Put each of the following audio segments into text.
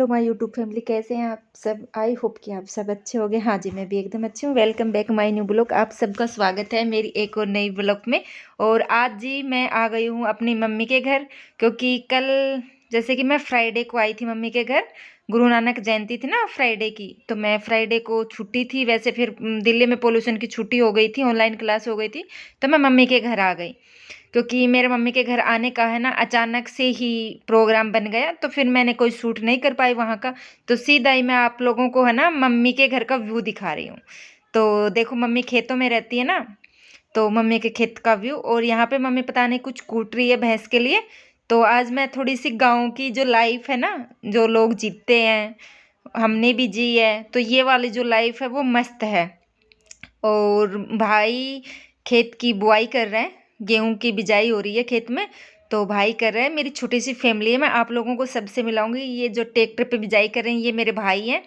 Hello my YouTube family, कैसे हैं आप सब। आई होप कि आप सब अच्छे होंगे। हाँ जी, मैं भी एकदम अच्छी हूँ। Welcome back my new blog. आप सबका स्वागत है मेरी एक और नई ब्लॉग में। और आज जी मैं आ गई हूँ अपनी मम्मी के घर, क्योंकि कल जैसे कि मैं फ्राइडे को आई थी मम्मी के घर। गुरु नानक जयंती थी ना फ्राइडे की, तो मैं फ्राइडे को छुट्टी थी। वैसे फिर दिल्ली में पोल्यूशन की छुट्टी हो गई थी, ऑनलाइन क्लास हो गई थी, तो मैं मम्मी के घर आ गई। क्योंकि मेरे मम्मी के घर आने का है ना, अचानक से ही प्रोग्राम बन गया, तो फिर मैंने कोई शूट नहीं कर पाई वहाँ का। तो सीधा ही मैं आप लोगों को है ना मम्मी के घर का व्यू दिखा रही हूँ। तो देखो, मम्मी खेतों में रहती है ना, तो मम्मी के खेत का व्यू। और यहाँ पे मम्मी पता नहीं कुछ कूट रही है भैंस के लिए। तो आज मैं थोड़ी सी गाँव की जो लाइफ है ना, जो लोग जीते हैं, हमने भी जी है, तो ये वाली जो लाइफ है वो मस्त है। और भाई खेत की बुआई कर रहे हैं, गेहूं की बिजाई हो रही है खेत में, तो भाई कर रहे हैं। मेरी छोटी सी फैमिली है, मैं आप लोगों को सबसे मिलाऊंगी। ये जो ट्रैक्टर पे बिजाई कर रहे हैं ये मेरे भाई हैं।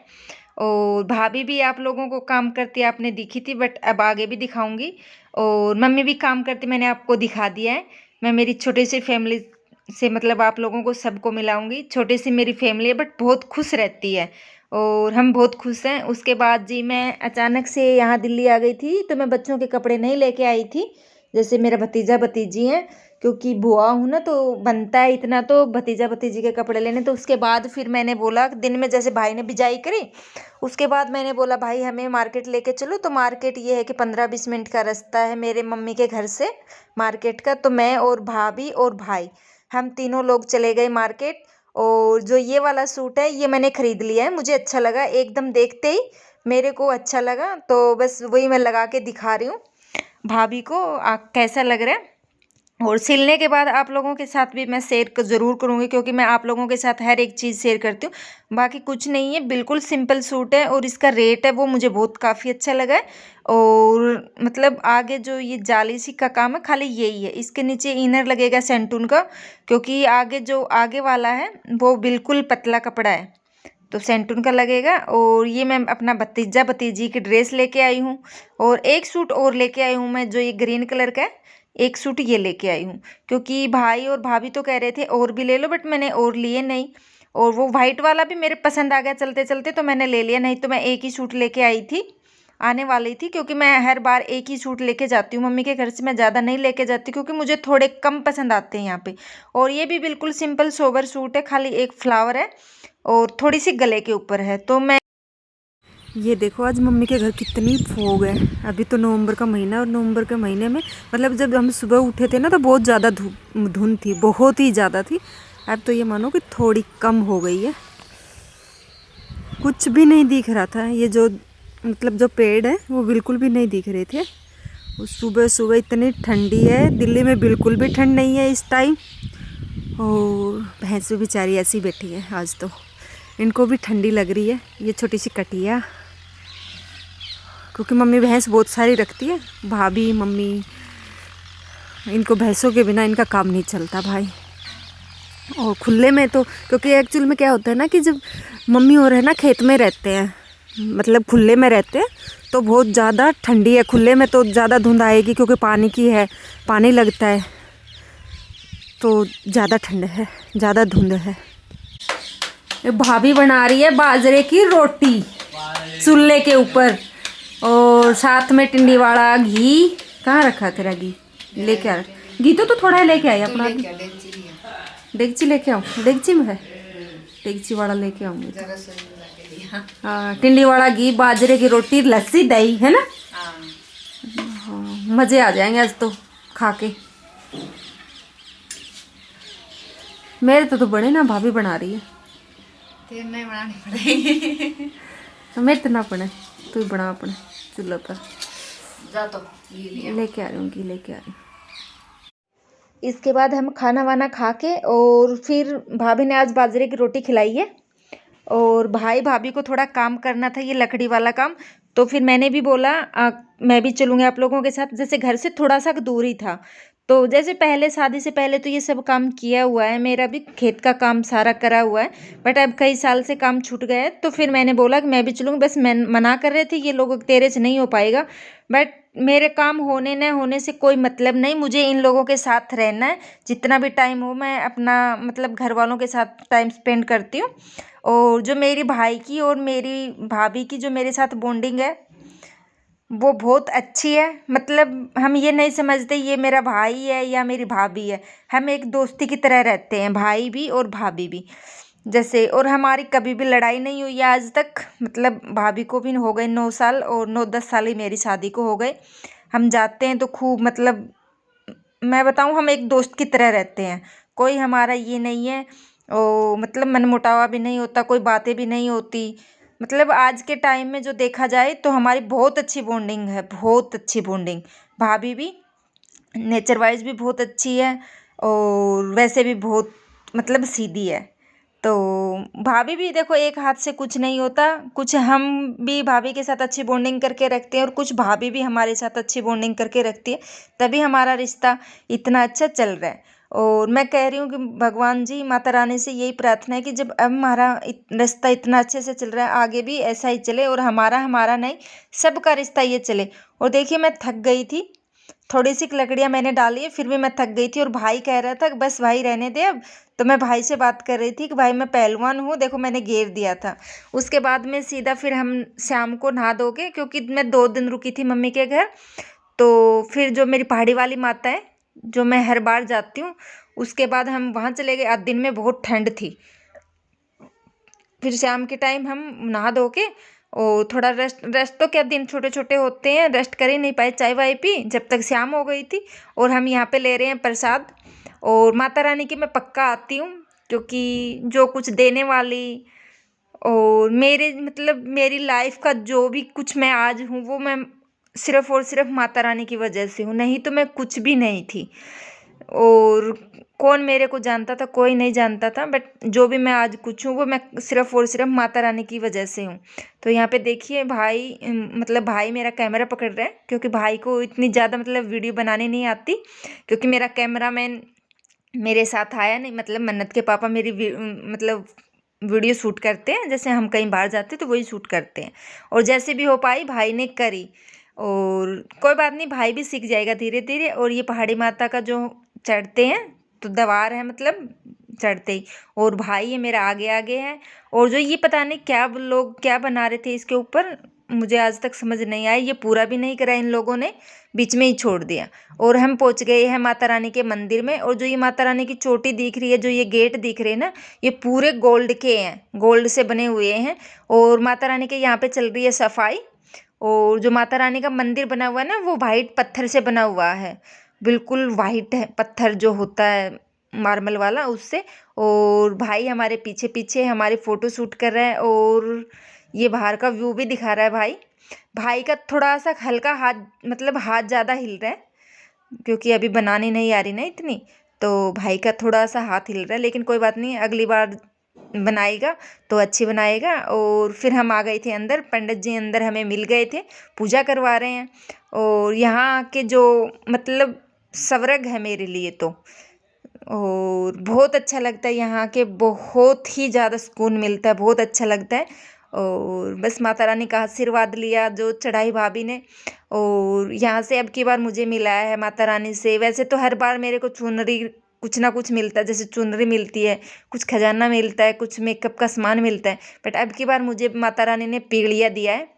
और भाभी भी आप लोगों को काम करती आपने दिखी थी, बट अब आगे भी दिखाऊंगी। और मम्मी भी काम करती, मैंने आपको दिखा दिया है। मैं मेरी छोटी सी फैमिली से मतलब आप लोगों को सबको मिलाऊंगी। छोटी सी मेरी फैमिली है बट बहुत खुश रहती है, और हम बहुत खुश हैं। उसके बाद जी मैं अचानक से यहाँ दिल्ली आ गई थी, तो मैं बच्चों के कपड़े नहीं लेके आई थी। जैसे मेरा भतीजा भतीजी हैं, क्योंकि बुआ हूँ ना, तो बनता है इतना, तो भतीजा भतीजी के कपड़े लेने। तो उसके बाद फिर मैंने बोला, दिन में जैसे भाई ने बिजाई करी, उसके बाद मैंने बोला भाई हमें मार्केट लेके चलो। तो मार्केट ये है कि 15-20 मिनट का रास्ता है मेरे मम्मी के घर से मार्केट का। तो मैं और भाभी और भाई, हम तीनों लोग चले गए मार्केट। और जो ये वाला सूट है ये मैंने खरीद लिया है, मुझे अच्छा लगा एकदम, देखते ही मेरे को अच्छा लगा, तो बस वही मैं लगा के दिखा रही हूँ भाभी को कैसा लग रहा है। और सिलने के बाद आप लोगों के साथ भी मैं शेयर ज़रूर करूँगी, क्योंकि मैं आप लोगों के साथ हर एक चीज़ शेयर करती हूँ। बाकी कुछ नहीं है, बिल्कुल सिंपल सूट है, और इसका रेट है वो मुझे बहुत काफ़ी अच्छा लगा है। और मतलब आगे जो ये जाली सी का काम है खाली यही है, इसके नीचे इनर लगेगा सेंटून का, क्योंकि आगे जो आगे वाला है वो बिल्कुल पतला कपड़ा है, तो सेंटून का लगेगा। और ये मैं अपना भतीजा भतीजी की ड्रेस लेके आई हूँ। और एक सूट और लेके आई हूँ मैं, जो ये ग्रीन कलर का है, एक सूट ये लेके आई हूँ। क्योंकि भाई और भाभी तो कह रहे थे और भी ले लो, बट मैंने और लिए नहीं। और वो वाइट वाला भी मेरे पसंद आ गया चलते चलते, तो मैंने ले लिया, नहीं तो मैं एक ही सूट लेके आई थी, आने वाली थी। क्योंकि मैं हर बार एक ही सूट लेके जाती हूँ मम्मी के घर से, मैं ज़्यादा नहीं लेके जाती, क्योंकि मुझे थोड़े कम पसंद आते हैं यहाँ पे। और ये भी बिल्कुल सिंपल सोबर सूट है, खाली एक फ्लावर है और थोड़ी सी गले के ऊपर है। तो मैं ये देखो, आज मम्मी के घर कितनी फोग है। अभी तो नवंबर का महीना है, और नवंबर के महीने में मतलब जब हम सुबह उठे थे ना, तो बहुत ज़्यादा धुंध थी, बहुत ही ज़्यादा थी। अब तो ये मानो कि थोड़ी कम हो गई है, कुछ भी नहीं दिख रहा था। ये जो मतलब जो पेड़ है वो बिल्कुल भी नहीं दिख रहे थे। सुबह सुबह इतनी ठंडी है, दिल्ली में बिल्कुल भी ठंड नहीं है इस टाइम। और भैंस भी बेचारी ऐसी बैठी है, आज तो इनको भी ठंडी लग रही है। ये छोटी सी कटिया, क्योंकि मम्मी भैंस बहुत सारी रखती है, भाभी मम्मी, इनको भैंसों के बिना इनका काम नहीं चलता भाई। और खुले में तो, क्योंकि एक्चुअल में क्या होता है ना कि जब मम्मी और है ना खेत में रहते हैं, मतलब खुले में रहते हैं, तो बहुत ज़्यादा ठंडी है। खुले में तो ज़्यादा धुंध आएगी, क्योंकि पानी की है, पानी लगता है, तो ज़्यादा ठंड है, ज़्यादा धुंध है। भाभी बना रही है बाजरे की रोटी चूल्हे के ऊपर, और साथ में टिंडी वाला घी। कहाँ रखा तेरा घी? लेके आ, घी तो थोड़ा लेके आई अपना। डेगची लेके आऊँ? डेगची में है, डेगची वाला लेके आऊँगी। हाँ, टिंडी वाला घी, बाजरे की रोटी, लस्सी, दही, है ना। हाँ, मज़े आ जाएंगे आज तो खा के। मेरे तो बड़े ना, भाभी बना रही है, नहीं बनानी पड़ेगी। तो मेरे तो ना पड़े, तू बना अपने चूल्हे पर। जा तो लेके आ रही हूँ, लेके आ रही हूँ। इसके बाद हम खाना वाना खा के, और फिर भाभी ने आज बाजरे की रोटी खिलाई है। और भाई भाभी को थोड़ा काम करना था, ये लकड़ी वाला काम, तो फिर मैंने भी बोला मैं भी चलूँगी आप लोगों के साथ। जैसे घर से थोड़ा सा दूर ही था, तो जैसे पहले शादी से पहले तो ये सब काम किया हुआ है, मेरा भी खेत का काम सारा करा हुआ है, बट अब कई साल से काम छूट गया है। तो फिर मैंने बोला कि मैं भी चलूँगी। बस मैं मना कर रहे थे ये लोग, तेरे से नहीं हो पाएगा, बट मेरे काम होने न होने से कोई मतलब नहीं, मुझे इन लोगों के साथ रहना है। जितना भी टाइम हो मैं अपना मतलब घर वालों के साथ टाइम स्पेंड करती हूँ। और जो मेरी भाई की और मेरी भाभी की जो मेरे साथ बॉन्डिंग है वो बहुत अच्छी है। मतलब हम ये नहीं समझते ये मेरा भाई है या मेरी भाभी है, हम एक दोस्ती की तरह रहते हैं, भाई भी और भाभी भी जैसे। और हमारी कभी भी लड़ाई नहीं हुई है आज तक। मतलब भाभी को भी हो गए 9 साल और 9-10 साल ही मेरी शादी को हो गए। हम जाते हैं तो खूब, मतलब मैं बताऊं, हम एक दोस्त की तरह रहते हैं। कोई हमारा ये नहीं है मतलब मनमुटावा भी नहीं होता, कोई बातें भी नहीं होती। मतलब आज के टाइम में जो देखा जाए तो हमारी बहुत अच्छी बॉन्डिंग है, बहुत अच्छी बॉन्डिंग। भाभी भी नेचर वाइज भी बहुत अच्छी है और वैसे भी बहुत मतलब सीधी है। तो भाभी भी देखो, एक हाथ से कुछ नहीं होता। कुछ हम भी भाभी के साथ अच्छी बॉन्डिंग करके रखते हैं और कुछ भाभी भी हमारे साथ अच्छी बॉन्डिंग करके रखती है, तभी हमारा रिश्ता इतना अच्छा चल रहा है। और मैं कह रही हूँ कि भगवान जी, माता रानी से यही प्रार्थना है कि जब अब हमारा रिश्ता इतना अच्छे से चल रहा है, आगे भी ऐसा ही चले और हमारा हमारा नहीं, सबका रिश्ता ये चले। और देखिए मैं थक गई थी, थोड़ी सी लकड़ियाँ मैंने डाली है, फिर भी मैं थक गई थी और भाई कह रहा था कि बस भाई रहने दे अब। तो मैं भाई से बात कर रही थी कि भाई मैं पहलवान हूँ, देखो मैंने घेर दिया था। उसके बाद में सीधा फिर हम शाम को नहा धो के, क्योंकि मैं 2 दिन रुकी थी मम्मी के घर, तो फिर जो मेरी पहाड़ी वाली माता है जो मैं हर बार जाती हूँ, उसके बाद हम वहाँ चले गए। आज दिन में बहुत ठंड थी, फिर शाम के टाइम हम नहा धो के और थोड़ा रेस्ट रेस्ट तो क्या, दिन छोटे छोटे होते हैं, रेस्ट कर ही नहीं पाए, चाय वाय पी जब तक शाम हो गई थी। और हम यहाँ पे ले रहे हैं प्रसाद। और माता रानी की मैं पक्का आती हूँ, क्योंकि जो कुछ देने वाली और मेरे मतलब मेरी लाइफ का जो भी कुछ मैं आज हूँ वो मैं सिर्फ़ और सिर्फ़ माता रानी की वजह से हूँ, नहीं तो मैं कुछ भी नहीं थी। और कौन मेरे को जानता था, कोई नहीं जानता था, बट जो भी मैं आज कुछ हूँ वो मैं सिर्फ़ और सिर्फ़ माता रानी की वजह से हूँ। तो यहाँ पे देखिए भाई, मतलब भाई मेरा कैमरा पकड़ रहा है, क्योंकि भाई को इतनी ज़्यादा मतलब वीडियो बनानी नहीं आती, क्योंकि मेरा कैमरामैन मेरे साथ आया नहीं। मतलब मन्नत के पापा मेरी मतलब वीडियो शूट करते हैं, जैसे हम कहीं बाहर जाते हैं तो वही शूट करते हैं। और जैसे भी हो पाई भाई ने करी, और कोई बात नहीं, भाई भी सीख जाएगा धीरे धीरे। और ये पहाड़ी माता का जो चढ़ते हैं तो दवार है, मतलब चढ़ते ही, और भाई ये मेरा आगे आगे है। और जो ये पता नहीं क्या लोग क्या बना रहे थे इसके ऊपर, मुझे आज तक समझ नहीं आया। ये पूरा भी नहीं करा इन लोगों ने, बीच में ही छोड़ दिया। और हम पहुंच गए हैं माता रानी के मंदिर में। और जो ये माता रानी की चोटी दिख रही है, जो ये गेट दिख रहे हैं ना, ये पूरे गोल्ड के हैं, गोल्ड से बने हुए हैं। और माता रानी के यहाँ पे चल रही है सफाई। और जो माता रानी का मंदिर बना हुआ है ना, वो वाइट पत्थर से बना हुआ है, बिल्कुल वाइट है पत्थर जो होता है मार्बल वाला, उससे। और भाई हमारे पीछे पीछे हमारे फ़ोटो शूट कर रहा है, और ये बाहर का व्यू भी दिखा रहा है। भाई भाई का थोड़ा सा हल्का हाथ, मतलब हाथ ज़्यादा हिल रहा है, क्योंकि अभी बनानी नहीं आ रही ना इतनी, तो भाई का थोड़ा सा हाथ हिल रहा है। लेकिन कोई बात नहीं, अगली बार बनाएगा तो अच्छी बनाएगा। और फिर हम आ गए थे अंदर, पंडित जी अंदर हमें मिल गए थे, पूजा करवा रहे हैं। और यहाँ के जो मतलब स्वर्ग है मेरे लिए तो, और बहुत अच्छा लगता है यहाँ के, बहुत ही ज़्यादा सुकून मिलता है, बहुत अच्छा लगता है। और बस माता रानी का आशीर्वाद लिया जो चढ़ाई भाभी ने। और यहाँ से अब की बार मुझे मिला है माता रानी से। वैसे तो हर बार मेरे को चुनरी कुछ ना कुछ मिलता है, जैसे चुनरी मिलती है, कुछ खजाना मिलता है, कुछ मेकअप का सामान मिलता है, बट अब की बार मुझे माता रानी ने पीढ़िया दिया है।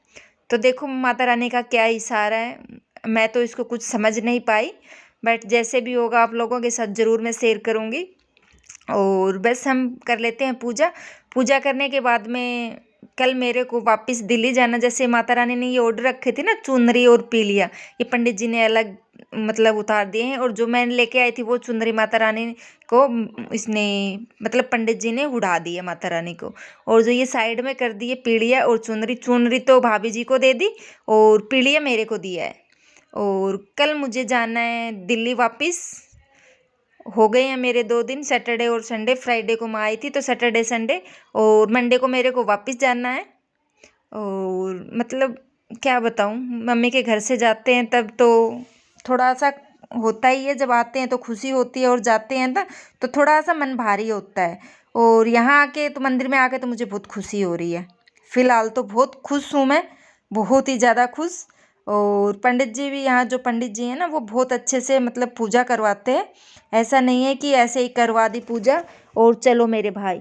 तो देखो माता रानी का क्या इशारा है, मैं तो इसको कुछ समझ नहीं पाई, बट जैसे भी होगा आप लोगों के साथ ज़रूर मैं शेयर करूँगी। और बस हम कर लेते हैं पूजा। पूजा करने के बाद में कल मेरे को वापस दिल्ली जाना। जैसे माता रानी ने ये ऑर्डर रखे थे ना, चुनरी और पीलिया, ये पंडित जी ने अलग मतलब उतार दिए हैं। और जो मैंने लेके आई थी वो चुनरी माता रानी को इसने मतलब पंडित जी ने उड़ा दी है माता रानी को। और जो ये साइड में कर दी है पीलिया और चुनरी, चुनरी तो भाभी जी को दे दी और पीलिया मेरे को दिया है। और कल मुझे जाना है दिल्ली वापस। हो गए हैं मेरे 2 दिन, सैटरडे और संडे। फ्राइडे को मैं आई थी, तो सैटरडे संडे और मंडे को मेरे को वापस जाना है। और मतलब क्या बताऊँ, मम्मी के घर से जाते हैं तब तो थोड़ा सा होता ही है, जब आते हैं तो खुशी होती है और जाते हैं ना तो थोड़ा सा मन भारी होता है। और यहाँ आके तो मंदिर में आके तो मुझे बहुत खुशी हो रही है। फ़िलहाल तो बहुत खुश हूँ मैं, बहुत ही ज़्यादा खुश। और पंडित जी भी, यहाँ जो पंडित जी हैं ना, वो बहुत अच्छे से मतलब पूजा करवाते हैं। ऐसा नहीं है कि ऐसे ही करवा दी पूजा और चलो मेरे भाई,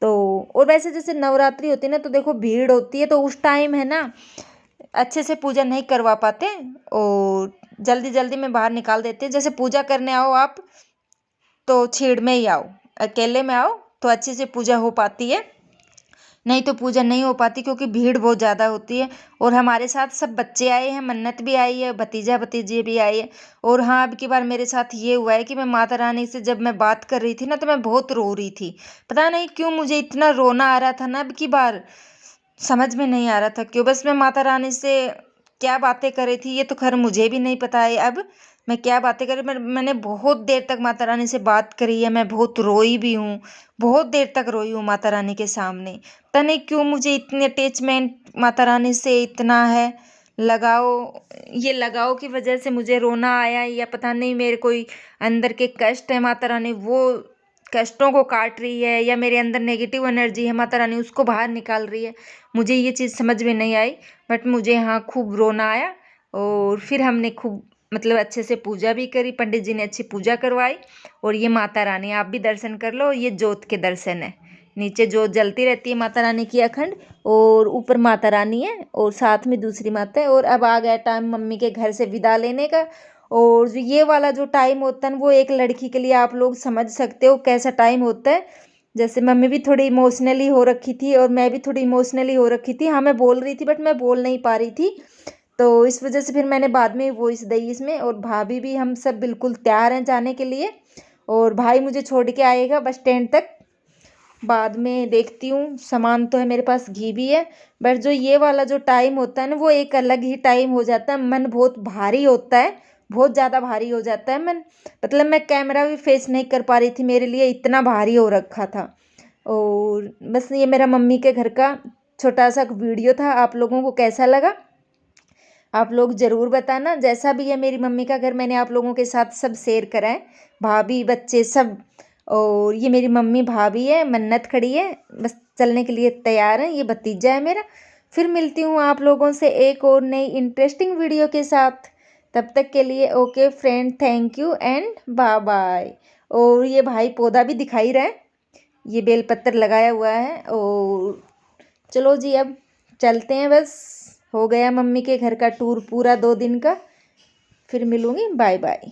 तो और वैसे जैसे नवरात्रि होती है ना, तो देखो भीड़ होती है, तो उस टाइम है ना अच्छे से पूजा नहीं करवा पाते और जल्दी जल्दी में बाहर निकाल देते हैं। जैसे पूजा करने आओ आप तो छीड़ में ही आओ, अकेले में आओ तो अच्छे से पूजा हो पाती है, नहीं तो पूजा नहीं हो पाती क्योंकि भीड़ बहुत ज़्यादा होती है। और हमारे साथ सब बच्चे आए हैं, मन्नत भी आई है, भतीजा भतीजे भी आए हैं। और हाँ, अब की बार मेरे साथ ये हुआ है कि मैं माता रानी से जब मैं बात कर रही थी ना, तो मैं बहुत रो रही थी। पता नहीं क्यों मुझे इतना रोना आ रहा था ना अब की बार, समझ में नहीं आ रहा था क्यों। बस मैं माता रानी से क्या बातें कर रही थी ये तो खैर मुझे भी नहीं पता है अब मैं क्या बातें कर रही। मैंने बहुत देर तक माता रानी से बात करी है, मैं बहुत रोई भी हूँ, बहुत देर तक रोई हूँ माता रानी के सामने। पता नहीं क्यों मुझे इतनी अटैचमेंट माता रानी से इतना है, लगाओ, ये लगाव की वजह से मुझे रोना आया, या पता नहीं मेरे कोई अंदर के कष्ट है, माता रानी वो कष्टों को काट रही है, या मेरे अंदर नेगेटिव एनर्जी है माता रानी उसको बाहर निकाल रही है। मुझे ये चीज़ समझ में नहीं आई, बट मुझे यहाँ खूब रोना आया। और फिर हमने खूब मतलब अच्छे से पूजा भी करी, पंडित जी ने अच्छी पूजा करवाई। और ये माता रानी आप भी दर्शन कर लो, ये जोत के दर्शन है, नीचे जोत जलती रहती है माता रानी की अखंड, और ऊपर माता रानी है और साथ में दूसरी माता है। और अब आ गया टाइम मम्मी के घर से विदा लेने का। और जो ये वाला जो टाइम होता है वो एक लड़की के लिए आप लोग समझ सकते हो कैसा टाइम होता है। जैसे मम्मी भी थोड़ी इमोशनली हो रखी थी और मैं भी थोड़ी इमोशनली हो रखी थी। हाँ, मैं बोल रही थी बट मैं बोल नहीं पा रही थी, तो इस वजह से फिर मैंने बाद में वॉइस दी इसमें। और भाभी भी हम सब बिल्कुल तैयार हैं जाने के लिए, और भाई मुझे छोड़ के आएगा बस स्टैंड तक, बाद में देखती हूँ। सामान तो है मेरे पास, घी भी है, बट जो ये वाला जो टाइम होता है ना वो एक अलग ही टाइम हो जाता है। मन बहुत भारी होता है, बहुत ज़्यादा भारी हो जाता है मन, मतलब मैं कैमरा भी फेस नहीं कर पा रही थी, मेरे लिए इतना भारी हो रखा था। और बस ये मेरा मम्मी के घर का छोटा सा वीडियो था, आप लोगों को कैसा लगा आप लोग ज़रूर बताना। जैसा भी है मेरी मम्मी का घर मैंने आप लोगों के साथ सब शेयर करा है, भाभी बच्चे सब। और ये मेरी मम्मी भाभी है, मन्नत खड़ी है, बस चलने के लिए तैयार है, ये भतीजा है मेरा। फिर मिलती हूँ आप लोगों से एक और नई इंटरेस्टिंग वीडियो के साथ, तब तक के लिए okay friend, thank you and bye bye. और ये भाई पौधा भी दिखाई रहा है, ये बेलपत्र लगाया हुआ है। और चलो जी अब चलते हैं, बस हो गया मम्मी के घर का टूर पूरा 2 दिन का। फिर मिलूँगी, बाय बाय।